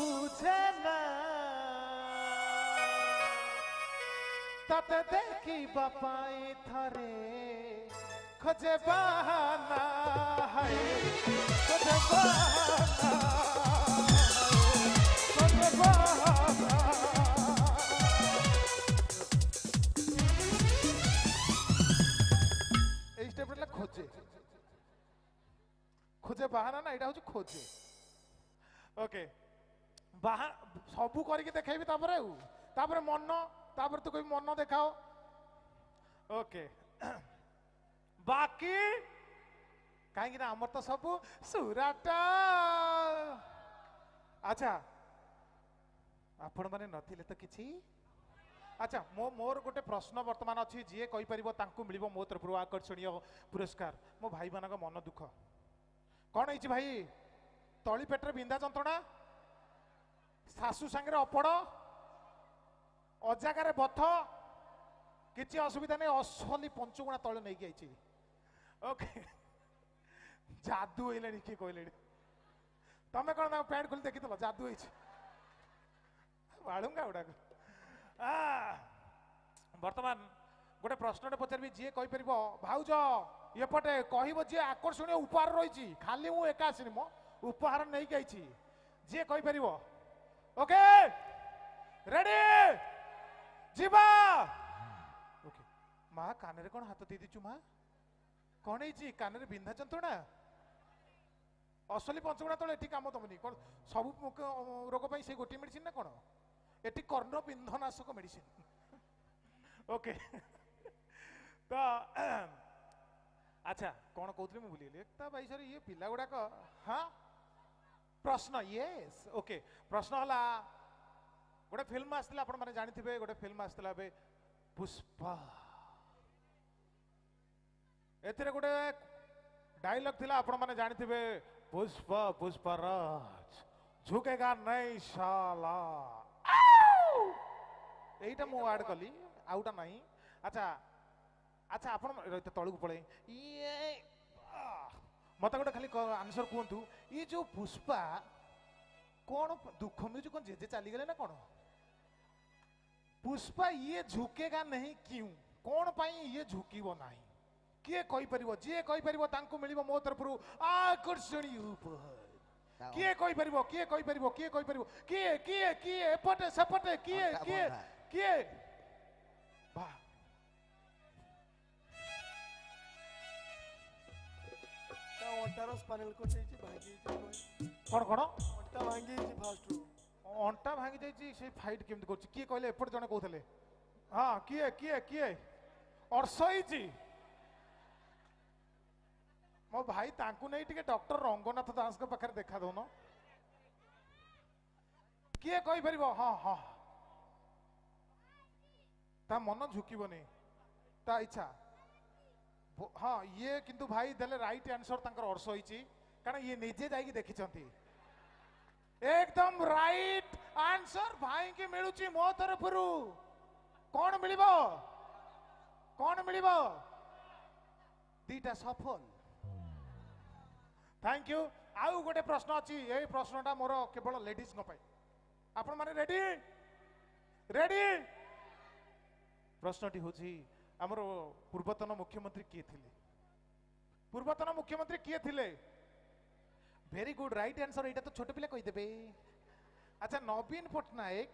বুঝে না তাতে দেখি বাপাই থরে খোঁজে বাহানা হায় খোঁজে বাহানা খোঁজে বাহানা এই স্টেপটা খোঁজে খোঁজে বাহানা না এটা হচ্ছে খোঁজে ওকে বাহা সবু করিকি দেখাইবি তারপরে মন তারপরে তো কই মন দেখাও ওকে বাকি কাହିଁକି ନା ଆମର ତ ସବୁ ସୁରାଟ ଆଚ୍ଛା ଆପଣ ମାନେ ନଥିଲେ ତ କିଛି ଆଚ୍ଛା ମୋର ଗୋଟେ ପ୍ରଶ୍ନ ବର୍ତ୍ତମାନ ଅଛି ଯିଏ କହିପାରିବ ତାଙ୍କୁ ମିଳିବ ମୋ ତରଫରୁ ଆକର୍ଷଣୀୟ ପୁରସ୍କାର ମୋ ଭାଇମାନଙ୍କ ମନ ଦୁଃଖ କ'ଣ ହେଇଛି ଭାଇ ତଳି ପେଟରେ ବିନ୍ଧା ଯନ୍ତ୍ରଣା ଶାଶୁ ସାଙ୍ଗରେ ଅପଡ଼ ଅଜାଗାରେ ବଥ କିଛି ଅସୁବିଧା ନାହିଁ ଅସଲି ପଞ୍ଚୁଗୁଣା ତଳେ ନେଇକି ଆଇଛି ଓକେ ଯାଦୁ ହେଇଲାଣି କିଏ କହିଲେଣି ତମେ କ'ଣ ତାଙ୍କ ପ୍ୟାଣ୍ଟ ଖୋଲି ଦେଖିଥିଲ ଯାଦୁ ହେଇଛି ବାଳୁଙ୍ଗା ଗୁଡାକ ବର୍ତ୍ତମାନ ଗୋଟେ ପ୍ରଶ୍ନଟେ ପଚାରିବି ଯିଏ କହିପାରିବ ଭାଉଜ ଏପଟେ କହିବ ଯିଏ ଆକର୍ଷଣୀୟ ଉପହାର ରହିଛି ଖାଲି ମୁଁ ଏକା ଆସିନି ମୋ ଉପହାର ନେଇକି ଆଇଛି ଯିଏ କହିପାରିବ ଓକେ ରେଡି ଯିବା ଓକେ ମା କାନରେ କ'ଣ ହାତ ଦେଇଦେଇଛୁ ମା କ'ଣ ହେଇଛି କାନରେ ବିନ୍ଧା ଯନ୍ତ୍ରଣା ଅସଲି ପଞ୍ଚଗୁଣା ତଳେ ଏଠି କାମ ଦବନି କ'ଣ ସବୁ ରୋଗ ପାଇଁ ସେଇ ଗୋଟିଏ ମେଡିସିନ ନା କ'ଣ ଏଠି କର୍ଣ୍ଣ ବିନ୍ଧନାଶକ ମେଡିସିନ ଓକେ ତ ଆଚ୍ଛା କ'ଣ କହୁଥିଲି ମୁଁ ଭୁଲିଗଲି ତା ଭାଇସରେ ଇଏ ପିଲା ଗୁଡାକ ହଁ ପ୍ରଶ୍ନ ୟେସ୍ ଓକେ ପ୍ରଶ୍ନ ହେଲା ଗୋଟେ ଫିଲ୍ମ ଆସିଥିଲା ଆପଣ ମାନେ ଜାଣିଥିବେ ଗୋଟେ ଫିଲ୍ମ ଆସିଥିଲା ଏବେ ପୁଷ୍ପା ଏଥିରେ ଗୋଟେ ଡାଇଲଗ ଥିଲା ଆପଣ ମାନେ ଜାଣିଥିବେ ପୁଷ୍ପା ପୁଷ୍ପରାଜ ଝୁକେଗା ନାଇଁ ଶାଲା এইটা ମୁଁ ଆଡ୍ କଲି ଆଉଟା ନାହିଁ ଆଚ୍ଛା ଆଚ୍ଛା ଆପଣ ତଳକୁ ପଳେଇ ଇଏ ମତେ ଗୋଟେ ଖାଲି ଆନ୍ସର କୁହନ୍ତୁ ଇଏ ଯୋଉ ପୁଷ୍ପା କଣ ଦୁଃଖ ମିଳୁଛି କଣ ଜେଜେ ଚାଲିଗଲେ ନା କଣ ପୁଷ୍ପା ଇଏ ଝୁକେଗା ନାହିଁ କ୍ୟୁ କଣ ପାଇଁ ଇଏ ଝୁକିବ ନାହିଁ କିଏ କହିପାରିବ ଯିଏ କହିପାରିବ ତାଙ୍କୁ ମିଳିବ ମୋ ତରଫରୁ ଆକର୍ଷଣୀୟ ଉପହାର କିଏ କହିପାରିବ କିଏ କହିପାରିବ କିଏ କହିପାରିବ କିଏ କିଏ କିଏ ଏପଟେ ସେପଟେ କିଏ କିଏ କିଏ ବା ଅଣ୍ଟାର ସ୍ପାଇନାଲ କର୍ଡ ହେଇଛି ଭାଙ୍ଗି ଯାଇଛି କଣ କଣ ଅଣ୍ଟା ଭାଙ୍ଗି ଯାଇଛି ଫାଷ୍ଟରୁ ଅଣ୍ଟା ଭାଙ୍ଗି ଯାଇଛି ସେ ଫାଇଟ୍ କେମିତି କରୁଛି କିଏ କହିଲେ ଏପଟେ ଜଣେ କହୁଥିଲେ ହଁ କିଏ କିଏ କିଏ ଅର୍ଷ ହେଇଛି ମୋ ଭାଇ ତାଙ୍କୁ ନେଇ ଟିକେ ଡକ୍ଟର ରଙ୍ଗନାଥ ଦାସଙ୍କ ପାଖରେ ଦେଖା ଦଉନ କିଏ କହିପାରିବ ହଁ ହଁ ତା ମନ ଝୁକିବନି ତା ଇଚ୍ଛା ହଁ ଇଏ କିନ୍ତୁ ଭାଇ ଦେଲେ ରାଇଟ୍ ଆନ୍ସର ତାଙ୍କର ଅର୍ଷ ହେଇଛି କାରଣ ଇଏ ନିଜେ ଯାଇକି ଦେଖିଛନ୍ତି एकदम राइट आंसर भाई की मिलुची मो तरफरु कौन मिलिबो दीटा सफल थैंक यू आउ गोटे प्रश्न अच्छी यही प्रश्नटा मोर केवल लेडीज न पाई आपण माने रेडी रेडी प्रश्नटी होची हमर पूर्वतन मुख्यमंत्री किए थिले पूर्वतन मुख्यमंत्री किए थिले वेरी गुड राइट आंसर एटा तो छोट पिला कहि देबे अच्छा नवीन पटनायक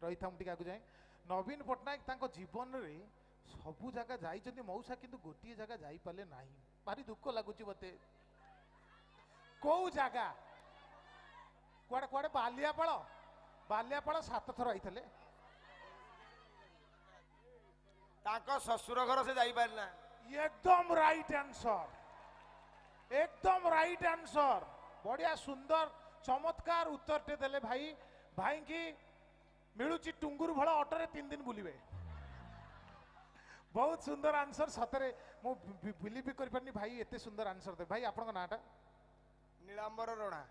रही था टिका को जाए नवीन पटनायक तांको जीवन रे सबु जगह जाई जंदी मौसा किंतु गोटी जगह जाई पाले नाही भारी दुख लागुची बते को जगह कुआडे कुआडे बालियापाଳ 7 थर आइथले तांको ससुर घर से जाई पारना एकदम राइट आंसर बढ़िया सुंदर चमत्कार उत्तर टे देले भाई भाई की मिलुची टुंगुर भल ऑटो रे 3 दिन बुलिबे बहुत सुंदर आंसर सतरे मु बिलीव कर परनी भाई एते सुंदर आंसर दे भाई आपन नाटा नीलांबर रोणा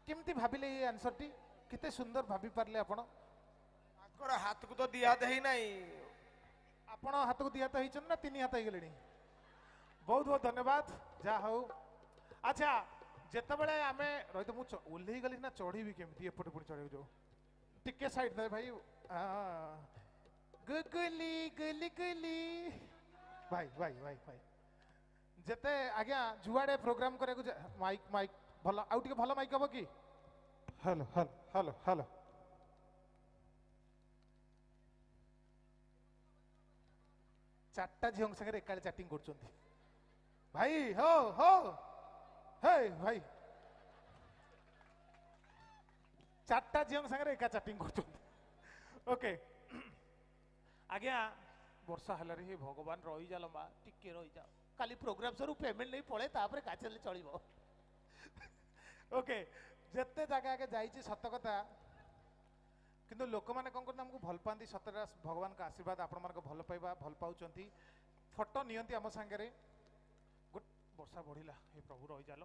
केमती भाबिले ये आंसर टी किते सुंदर भाबी पारले आपण तांकर हाथ को तो दिया दे ही नहीं आपण हाथ को दिया तो हिचन ना 3 हाथ हे गेलेनी बहुत बहुत धन्यवाद जा हो अच्छा ଯେତେବେଳେ ଆମେ ରହିତ ମୁଁ ଓହ୍ଲେଇ ଗଲି ନା ଚଢ଼ିବି କେମିତି ଏପଟେ ପୁଣି ଚଢ଼ିବାକୁ ଯାଉ ଟିକେ ସାଇଡ୍ ଦେ ଭାଇ ଗୁଗୁଲି ଗୁଲି ଗୁଲି ଭାଇ ଭାଇ ଭାଇ ଭାଇ ଯେତେ ଆଜ୍ଞା ଯୁଆଡ଼େ ପ୍ରୋଗ୍ରାମ କରିବାକୁ ମାଇକ୍ ମାଇକ୍ ଭଲ ଆଉ ଟିକେ ଭଲ ମାଇକ୍ ହବ କି ହ୍ୟାଲୋ ହ୍ୟାଲୋ ହ୍ୟାଲୋ ହ୍ୟାଲୋ ଚାରିଟା ଝିଅଙ୍କ ସାଙ୍ଗରେ ଏକାଳେ ଚାଟିଂ କରୁଛନ୍ତି ଭାଇ ହୋ ହୋ ହେ ଭାଇ ଚାରିଟା ଝିଅଙ୍କ ସାଙ୍ଗରେ ଏକା ଚାଟିଂ କରୁଛନ୍ତି ଓକେ ଆଜ୍ଞା ବର୍ଷା ହେଲାରେ হে ଭଗବାନ ରହିଯାଲ ମା ଟିକେ ରହିଯାଅ କାଲି ପ୍ରୋଗ୍ରାମ ସରୁ ପେମେଣ୍ଟ ନେଇ ପଳେଇ ତାପରେ କାଚଲେ ଚଳିବ ଓକେ ଯେତେ ଜାଗା ଆগে ଯାଇଛି ସତ କଥା କିନ୍ତୁ ଲୋକମାନେ କ'ଣ କରନ୍ତି ଆମକୁ ଭଲ ପାଆନ୍ତି ସତଟା ଭଗବାନଙ୍କ ଆଶୀର୍ବାଦ ଆପଣମାନଙ୍କ ଭଲ ପାଇବା ଭଲ ପାଉଛନ୍ତି ଫଟୋ ନିଅନ୍ତି ଆମ ସାଙ୍ଗରେ ବର୍ଷା ବଢ଼ିଲା ହେ ପ୍ରଭୁ ରହିଯାଲ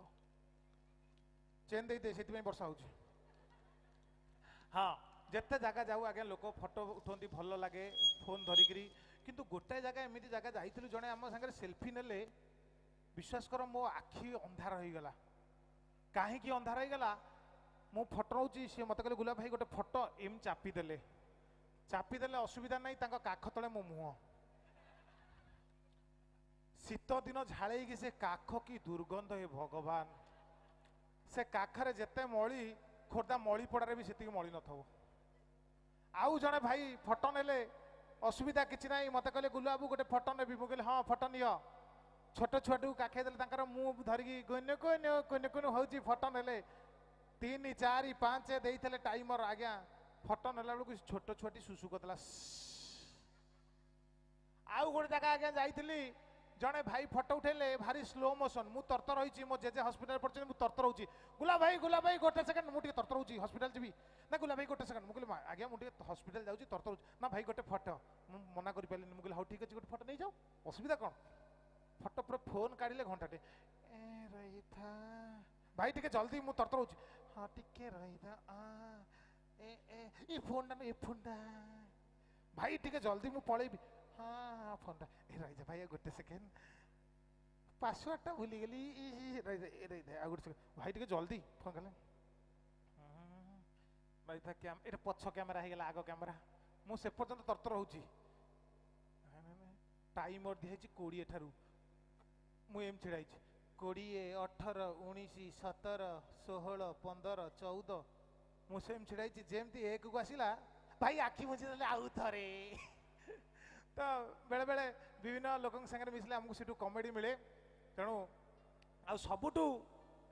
ଚେନ୍ ଦେଇଦେ ସେଥିପାଇଁ ବର୍ଷା ହେଉଛି ହଁ ଯେତେ ଜାଗା ଯାଉ ଆଜ୍ଞା ଲୋକ ଫଟୋ ଉଠାନ୍ତି ଭଲ ଲାଗେ ଫୋନ୍ ଧରିକିରି କିନ୍ତୁ ଗୋଟାଏ ଜାଗା ଏମିତି ଜାଗା ଯାଇଥିଲୁ ଜଣେ ଆମ ସାଙ୍ଗରେ ସେଲ୍ଫି ନେଲେ ବିଶ୍ୱାସ କର ମୋ ଆଖି ଅନ୍ଧାର ହେଇଗଲା କାହିଁକି ଅନ୍ଧାର ହେଇଗଲା ମୁଁ ଫଟୋ ନେଉଛି ସିଏ ମୋତେ କହିଲେ ଗୁଲାବ ଭାଇ ଗୋଟେ ଫଟୋ ଏମିତି ଚାପିଦେଲେ ଅସୁବିଧା ନାହିଁ ତାଙ୍କ କାଖ ତଳେ ମୋ ମୁହଁ ଶୀତ ଦିନ ଝାଳେଇକି ସେ କାଖ କି ଦୁର୍ଗନ୍ଧ ହେ ଭଗବାନ ସେ କାଖରେ ଯେତେ ମଳି ଖୋର୍ଦ୍ଧା ମଳିପଡ଼ାରେ ବି ସେତିକି ମଳି ନଥିବ ଆଉ ଜଣେ ଭାଇ ଫଟୋ ନେଲେ ଅସୁବିଧା କିଛି ନାହିଁ ମୋତେ କହିଲେ ଗୁଲାବୁ ଗୋଟେ ଫଟୋ ନେବି ମୁଁ କହିଲି ହଁ ଫଟୋ ନିଅ ଛୋଟ ଛୁଆଟକୁ କାଖେଇ ଦେଲେ ତାଙ୍କର ମୁଁ ଧରିକି କୁନି ହେଉଛି ଫଟୋ ନେଲେ 3 4 5 ଦେଇଥିଲେ ଟାଇମର ଆଜ୍ଞା ଫଟୋ ନେଲା ବେଳକୁ ଛୋଟ ଛୁଆଟି ସୁସୁ କରିଦେଲା ଆଉ ଗୋଟେ ଜାଗା ଆଜ୍ଞା ଯାଇଥିଲି ଜଣେ ଭାଇ ଫଟୋ ଉଠେଇଲେ ଭାରି ସ୍ଲୋ ମୋସନ ମୁଁ ତରତର ହେଇଛି ମୋ ଜେଜେ ହସ୍ପିଟାଲ ପଡ଼ିଛନ୍ତି ମୁଁ ତରତର ହେଉଛି ଗୁଲା ଭାଇ ଗୋଟେ ସେକେଣ୍ଡ ମୁଁ ଟିକେ ତରତର ହେଉଛି ହସ୍ପିଟାଲ ଯିବି ନା ଗୁଲା ଭାଇ ଗୋଟେ ସେକେଣ୍ଡ ମୁଁ କହିଲି ଆଜ୍ଞା ମୁଁ ଟିକେ ହସ୍ପିଟାଲ ଯାଉଛି ତରତର ହେଉଛି ନା ଭାଇ ଗୋଟେ ଫଟୋ ମୁଁ ମନା କରିପାରିଲିନି ମୁଁ କହିଲି ହଉ ଠିକ୍ ଅଛି ଗୋଟେ ଫଟୋ ନେଇଯାଉ ଅସୁବିଧା କ'ଣ ଫଟୋ ପୁରା ଫୋନ୍ କାଢ଼ିଲେ ଘଣ୍ଟାଟେ ରହିଥା ଭାଇ ଟିକେ ଜଲ୍ଦି ମୁଁ ତରତର ହେଉଛି ହଁ ଟିକେ ରହିଥା ଏ ଫୋନ୍ଟା ଭାଇ ଟିକେ ଜଲ୍ଦି ମୁଁ ପଳେଇବି ହଁ ଫୋନ୍ଟା ରହିଥା ଭାଇ ଗୋଟେ ସେକେଣ୍ଡ ପାସୱାର୍ଡଟା ଭୁଲିଗଲି ଆଉ ଗୋଟେ ସେକେଣ୍ଡ ଭାଇ ଟିକେ ଜଲ୍ଦି ଫୋନ୍ କଲେ ରହିଥା ଏଇଟା ପଛ କ୍ୟାମେରା ହେଇଗଲା ଆଗ କ୍ୟାମେରା ମୁଁ ସେ ପର୍ଯ୍ୟନ୍ତ ତରତର ହେଉଛି ଟାଇମର ଦିଆହେଇଛି 20 ଠାରୁ ମୁଁ ଏମିତି ଛିଡ଼ା ହେଇଛି 20 18 19 17 16 15 14 ମୁଁ ସେମିତି ଛିଡ଼ା ହେଇଛି ଯେମିତି ଏକକୁ ଆସିଲା ଭାଇ ଆଖି ବୁଜିଦେଲେ ଆଉ ଥରେ ତ ବେଳେବେଳେ ବିଭିନ୍ନ ଲୋକଙ୍କ ସାଙ୍ଗରେ ମିଶିଲେ ଆମକୁ ସେଠୁ କମେଡ଼ି ମିଳେ ତେଣୁ ଆଉ ସବୁଠୁ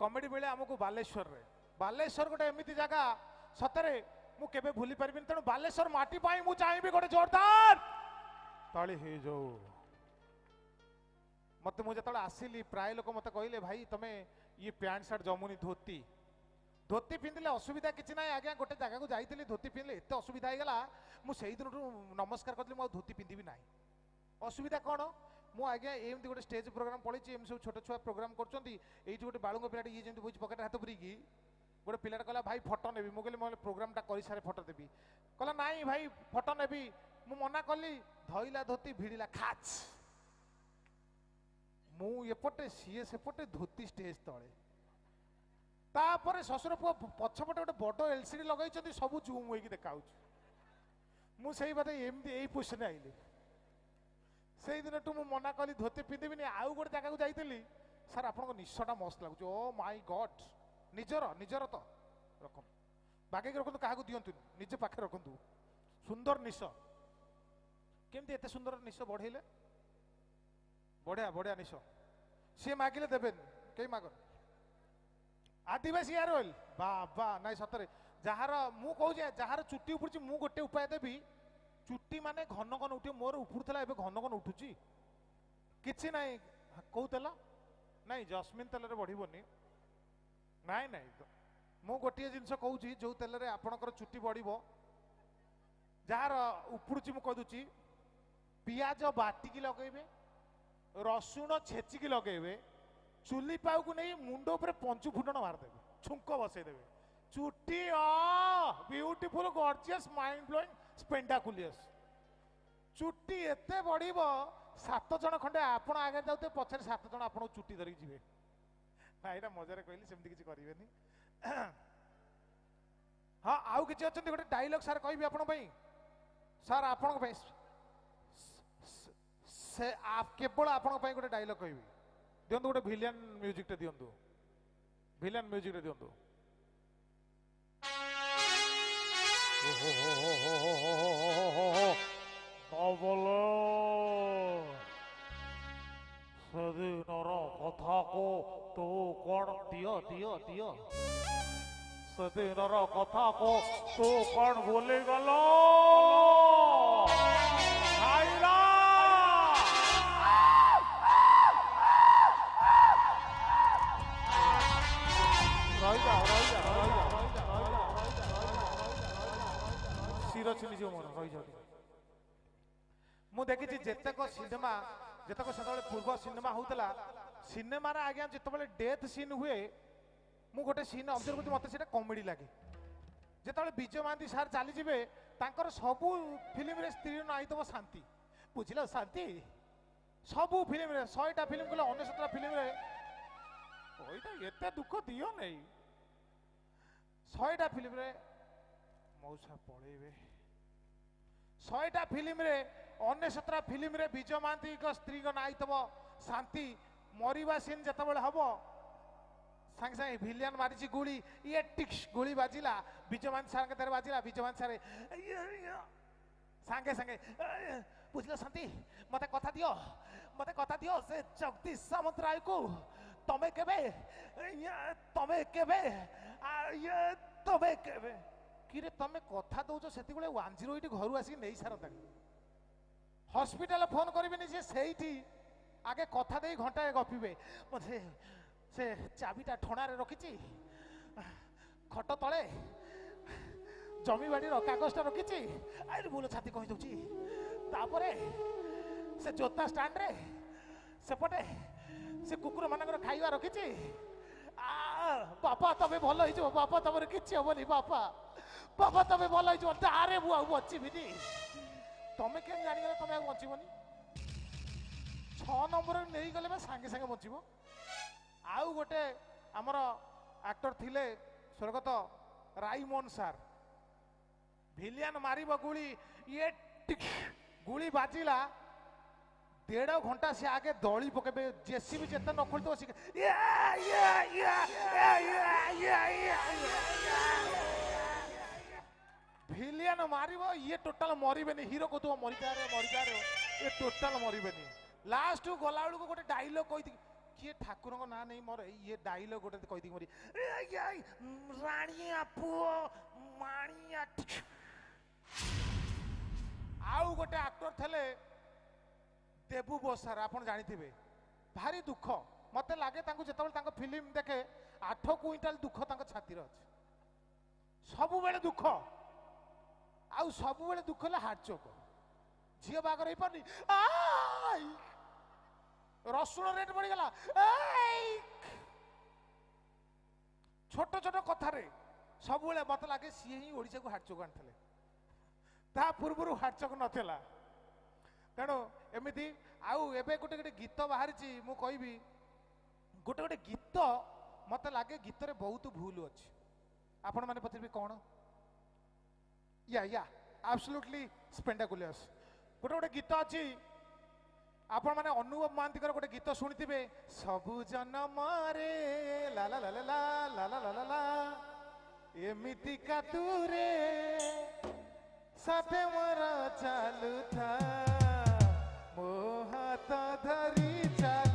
କମେଡ଼ି ମିଳେ ଆମକୁ ବାଲେଶ୍ୱରରେ ବାଲେଶ୍ୱର ଗୋଟେ ଏମିତି ଜାଗା ସତରେ ମୁଁ କେବେ ଭୁଲି ପାରିବିନି ତେଣୁ ବାଲେଶ୍ୱର ମାଟି ପାଇଁ ମୁଁ ଚାହିଁବି ଗୋଟେ ଜୋରଦାର ତାଳି ହେଇଯାଉ ମତେ ମୁଁ ଯେତେବେଳେ ଆସିଲି ପ୍ରାୟ ଲୋକ ମତେ କହିଲେ ଭାଇ ତମେ ଇଏ ପ୍ୟାଣ୍ଟ ସାର୍ଟ ଜମୁନି ଧୋତି ପିନ୍ଧିଲେ ଅସୁବିଧା କିଛି ନାହିଁ ଆଜ୍ଞା ଗୋଟେ ଜାଗାକୁ ଯାଇଥିଲି ଧୋତି ପିନ୍ଧିଲେ ଏତେ ଅସୁବିଧା ହେଇଗଲା ମୁଁ ସେଇଦିନଠୁ ନମସ୍କାର କରିଥିଲି ମୁଁ ଆଉ ଧୋତି ପିନ୍ଧିବି ନାହିଁ ଅସୁବିଧା କ'ଣ ମୁଁ ଆଜ୍ଞା ଏମିତି ଗୋଟେ ଷ୍ଟେଜ୍ ପ୍ରୋଗ୍ରାମ ପଳେଇଛି ଏମିତି ସବୁ ଛୋଟ ଛୁଆ ପ୍ରୋଗ୍ରାମ କରୁଛନ୍ତି ଏଇଠି ଗୋଟେ ବାଳୁଙ୍ଗ ପିଲାଟେ ଇଏ ଯେମିତି ବଇଛି ପକେଟରେ ହାତ ପୁରେଇକି ଗୋଟେ ପିଲାଟା କହିଲା ଭାଇ ଫଟୋ ନେବି ମୁଁ କହିଲି ମୋର ପ୍ରୋଗ୍ରାମଟା କରିସାରେ ଫଟୋ ଦେବି କହିଲା ନାଇଁ ଭାଇ ଫଟୋ ନେବି ମୁଁ ମନା କଲି ଧଇଲା ଧୋତି ଭିଡ଼ିଲା ଖାଚ୍ ମୁଁ ଏପଟେ ସିଏ ସେପଟେ ଧୋତି ଷ୍ଟେଜ୍ ତଳେ ତାପରେ ଶ୍ୱଶୁର ପୁଅ ପଛପଟେ ଗୋଟେ ବଡ଼ ଏଲସିଡି ଲଗେଇଛନ୍ତି ସବୁ ଜୁମ୍ ହେଇକି ଦେଖାଯାଉଛି ମୁଁ ସେଇ ବାଟେ ଏମିତି ଏଇ ପୋଜିସନରେ ଆଇଲି ସେଇଦିନଠୁ ମୁଁ ମନା କଲି ଧୋତି ପିନ୍ଧିବିନି ଆଉ ଗୋଟେ ଜାଗାକୁ ଯାଇଥିଲି ସାର୍ ଆପଣଙ୍କ ନିଶଟା ମସ୍ତ ଲାଗୁଛି ଓ ମାଇ ଗଡ୍ ନିଜର ତ ରଖନ୍ତୁ ବାଗେଇକି ରଖନ୍ତୁ କାହାକୁ ଦିଅନ୍ତୁନି ନିଜ ପାଖରେ ରଖନ୍ତୁ ସୁନ୍ଦର ନିଶ କେମିତି ଏତେ ସୁନ୍ଦର ନିଶ ବଢ଼େଇଲେ ବଢ଼ିଆ ନିଶ ସିଏ ମାଗିଲେ ଦେବେନି କେହି ମାଗନି ଆଦିବାସୀ ହେୟାର ଅଏଲ୍ ବାବା ନାଇଁ ସତରେ ଯାହାର ମୁଁ କହୁଛି ଯାହାର ଚୁଟି ଉପୁଡୁଛି ମୁଁ ଗୋଟେ ଉପାୟ ଦେବି ଚୁଟି ମାନେ ଘନ ଉଠିବ ମୋର ଉପୁଡୁଥିଲା ଏବେ ଘନ ଉଠୁଛି କିଛି ନାହିଁ କୋଉ ତେଲ ନାଇଁ ଜସ୍ମିନ୍ ତେଲରେ ବଢିବନି ନାଇଁ ମୁଁ ଗୋଟିଏ ଜିନିଷ କହୁଛି ଯୋଉ ତେଲରେ ଆପଣଙ୍କର ଚୁଟି ବଢିବ ଯାହାର ଉପୁଡୁଛି ମୁଁ କହିଦଉଛି ପିଆଜ ବାଟିକି ଲଗେଇବେ ରସୁଣ ଛେଚିକି ଲଗେଇବେ ଚୁଲି ପାଉକୁ ନେଇ ମୁଣ୍ଡ ଉପରେ ପଞ୍ଚୁ ଫୁଟଣ ମାରିଦେବେ ଛୁଙ୍କ ବସେଇଦେବେ ଚୁଟି ବିୟୁଟିଫୁଲ ଗର୍ଜିୟସ୍ ମାଇଣ୍ଡ ବ୍ଲୋଇଂ ସ୍ପେଣ୍ଡାକୁଲିୟସ୍ ଚୁଟି ଏତେ ବଢିବ 7 ଜଣ ଖଣ୍ଡେ ଆପଣ ଆଗରେ ଯାଉଥିବେ ପଛରେ 7 ଜଣ ଆପଣଙ୍କୁ ଚୁଟି ଧରିକି ଯିବେ ନା ଏଇଟା ମଜାରେ କହିଲି, ସେମିତି କିଛି କରିବେନି। ହଁ ଆଉ କିଛି ଅଛନ୍ତି ଗୋଟେ ଡାଇଲଗ ସାର୍ କହିବି ଆପଣଙ୍କ ପାଇଁ। ସାର୍ ଆପଣଙ୍କ ପାଇଁ ସେ କେବଳ ଆପଣଙ୍କ ପାଇଁ ଗୋଟେ ଡାଇଲଗ କହିବି। ଦିଅନ୍ତୁ ଗୋଟେ ଭିଲିଆନ ମ୍ୟୁଜିକଟେ ଦିଅନ୍ତୁ, ଭିଲିଆନ ମ୍ୟୁଜିକଟେ ଦିଅନ୍ତୁ। ସେଦିନର କଥାକୁ ତୁ କଣ ଦିଅ ସେଦିନର କଥାକୁ ତୁ କଣ ଭୁଲିଗଲ? ଶିର ଛିଲିଯିବ ମୋର, ରହିଯାଉ। ମୁଁ ଦେଖିଛି ଯେତେକ ସିନେମା, ଯେତେକ ସେତେବେଳେ ପୂର୍ବ ସିନେମା ହଉଥିଲା, ସିନେମାରେ ଆଜ୍ଞା ଯେତେବେଳେ ଡେଥ୍ ସିନ୍ ହୁଏ, ମୁଁ ଗୋଟେ ସିନ୍ ଅବଜର୍ଭ କରୁଛି, ମତେ ସେଇଟା କମେଡି ଲାଗେ। ଯେତେବେଳେ ବିଜୟ ମହାନ୍ତି ସାର୍ ଚାଲିଯିବେ, ତାଙ୍କର ସବୁ ଫିଲ୍ମରେ ସ୍ତ୍ରୀ ନାଁ ହେଇଥିବ ଶାନ୍ତି, ବୁଝିଲ ଶାନ୍ତି। ସବୁ ଫିଲ୍ମରେ 100ଟା ଫିଲ୍ମ କଲେ 99ଟା ଫିଲ୍ମରେ ଏତେ ଦୁଃଖ ଦିଅ ନେଇ। 100ଟା ଫିଲ୍ମରେ ମଉସା ପଳେଇବେ, 100ଟା ଫିଲ୍ମରେ 99ଟା ଫିଲ୍ମରେ ବିଜୟ ମହାନ୍ତିଙ୍କ ସ୍ତ୍ରୀଙ୍କ ନାଁ ହେଇଥିବ ଶାନ୍ତି। ମରିବା ସିନ୍ ଯେତେବେଳେ ହବ, ସାଙ୍ଗେ ସାଙ୍ଗେ ଭିଲିଆନ ମାରିଛି ଗୁଳି, ଇଏ ଟିକ୍ସ ଗୁଳି ବାଜିଲା, ବିଜୟ ମହାନ୍ତି ସାରଙ୍କ ଦେହରେ ବାଜିଲା। ବିଜୟ ମହାନ୍ତି ସାର ସାଙ୍ଗେ ସାଙ୍ଗେ ବୁଝିଲ ଶାନ୍ତି, ମତେ କଥା ଦିଅ, ମତେ କଥା ଦିଅ, ସେ ଜଗଦୀଶ ସାମନ୍ତରାୟକୁ ତମେ କେବେ କିରେ ତମେ କଥା ଦଉଛ, ସେତିକିବେଳେ 108 ଘରୁ ଆସିକି ନେଇ ସାରନ୍ତାଣି। ହସ୍ପିଟାଲ ଫୋନ କରିବେନି, ସେ ସେଇଠି ଆଗେ କଥା ଦେଇ ଘଣ୍ଟାଏ ଗପିବେ। ମତେ ସେ ଚାବିଟା ଠଣାରେ ରଖିଛି, ଖଟ ତଳେ ଜମିବାଡିର କାଗଜଟା ରଖିଛି, ଆରେ ବୋଲ ଛାତି କହି ଦଉଛି। ତାପରେ ସେ ଜୋତା ଷ୍ଟାଣ୍ଡରେ ସେପଟେ ସେ କୁକୁର ମାନଙ୍କର ଖାଇବା ରଖିଛି। ବାପା ତମେ ଭଲ ହେଇଯିବ, ବାପା ତମର କିଛି ହବନି, ବାପା ତମେ ଭଲ ହେଇଯିବ। ଆରେ ମୁଁ ଆଉ ବଞ୍ଚିବିନି। ତମେ କେମିତି ଜାଣିଗଲେ ତମେ ଆଉ ବଞ୍ଚିବନି? 6 ନମ୍ବରରେ ନେଇଗଲେ ବା ସାଙ୍ଗେ ସାଙ୍ଗେ ବଞ୍ଚିବ। ଆଉ ଗୋଟେ ଆମର ଆକ୍ଟର ଥିଲେ ସ୍ୱର୍ଗତ ରାଇମୋହନ ସାର୍। ଭିଲିଆନ ମାରିବ ଗୁଳି, ଇଏ ଗୁଳି ବାଜିଲା, 1.5 ଘଣ୍ଟା ସେ ଆଗେ ଦଳି ପକେଇବେ, ଜେସିବି ଯେତେ ନ ଖୋଲିଥିବ ସେ ଭିଲିଆନ ମାରିବ, ଇଏ ଟୋଟାଲ ମରିବେନି। ହିରୋ କହୁଥିବ ମରିଯାରେ, ଇଏ ଟୋଟାଲ ମରିବେନି। ଲାଷ୍ଟ ଗଲା ବେଳକୁ ଗୋଟେ ଡାଇଲଗ କହିଥିଲି, କିଏ ଠାକୁରଙ୍କ ନାଁ ନେଇ ମୋର ଇଏ ଡାଇଲଗ ଗୋଟେ କହିଦେଇକି ମରି, ରାଣିଆ ପୁଅ ମାଣିଆ। ଆଉ ଗୋଟେ ଆକ୍ଟର ଥିଲେ ଦେବୁ ବସାର, ଆପଣ ଜାଣିଥିବେ, ଭାରି ଦୁଃଖ। ମତେ ଲାଗେ ତାଙ୍କୁ ଯେତେବେଳେ ତାଙ୍କ ଫିଲ୍ମ ଦେଖେ, 8 କୁଇଣ୍ଟାଲ ଦୁଃଖ ତାଙ୍କ ଛାତିରେ ଅଛି, ସବୁବେଳେ ଦୁଃଖ। ଆଉ ସବୁବେଳେ ଦୁଃଖ ହେଲେ ହାର୍ଟ ଚୋକ, ଝିଅ ବାହାଘର ହେଇପାରୁନି, ରସୁଣ ରେଟ୍ ବଢିଗଲା, ଛୋଟ ଛୋଟ କଥାରେ ସବୁବେଳେ ମତେ ଲାଗେ ସିଏ ହିଁ ଓଡିଶାକୁ ହାର୍ଟ ଚୋକ ଆଣିଥିଲେ। ତା ପୂର୍ବରୁ ହାର୍ଟ ଚୋକ ନଥିଲା। ତେଣୁ ଏମିତି ଆଉ ଏବେ ଗୋଟେ ଗୋଟେ ଗୀତ ବାହାରିଛି, ମୁଁ କହିବି ଗୋଟେ ଗୋଟେ ଗୀତ ମତେ ଲାଗେ ଗୀତରେ ବହୁତ ଭୁଲ ଅଛି। ଆପଣ ମାନେ ପଚାରିବେ କଣ? ଆବସଲ୍ୟୁଟଲି ସ୍ପେଣ୍ଡାକୁଲିୟସ୍। ଗୋଟେ ଗୋଟେ ଗୀତ ଅଛି, ଆପଣ ମାନେ ଅନୁଭବ ମହାନ୍ତିଙ୍କର ଗୋଟେ ଗୀତ ଶୁଣିଥିବେ, ସବୁ ଜନମରେ ଲା ଲା ଲା ଲା ଲା ଲା ଲା ଲା ଲା ଏମିତି କାତୁରେ ସାଥେ ମୋର ଚାଲୁଥା ମୋ ହାତ ଧରି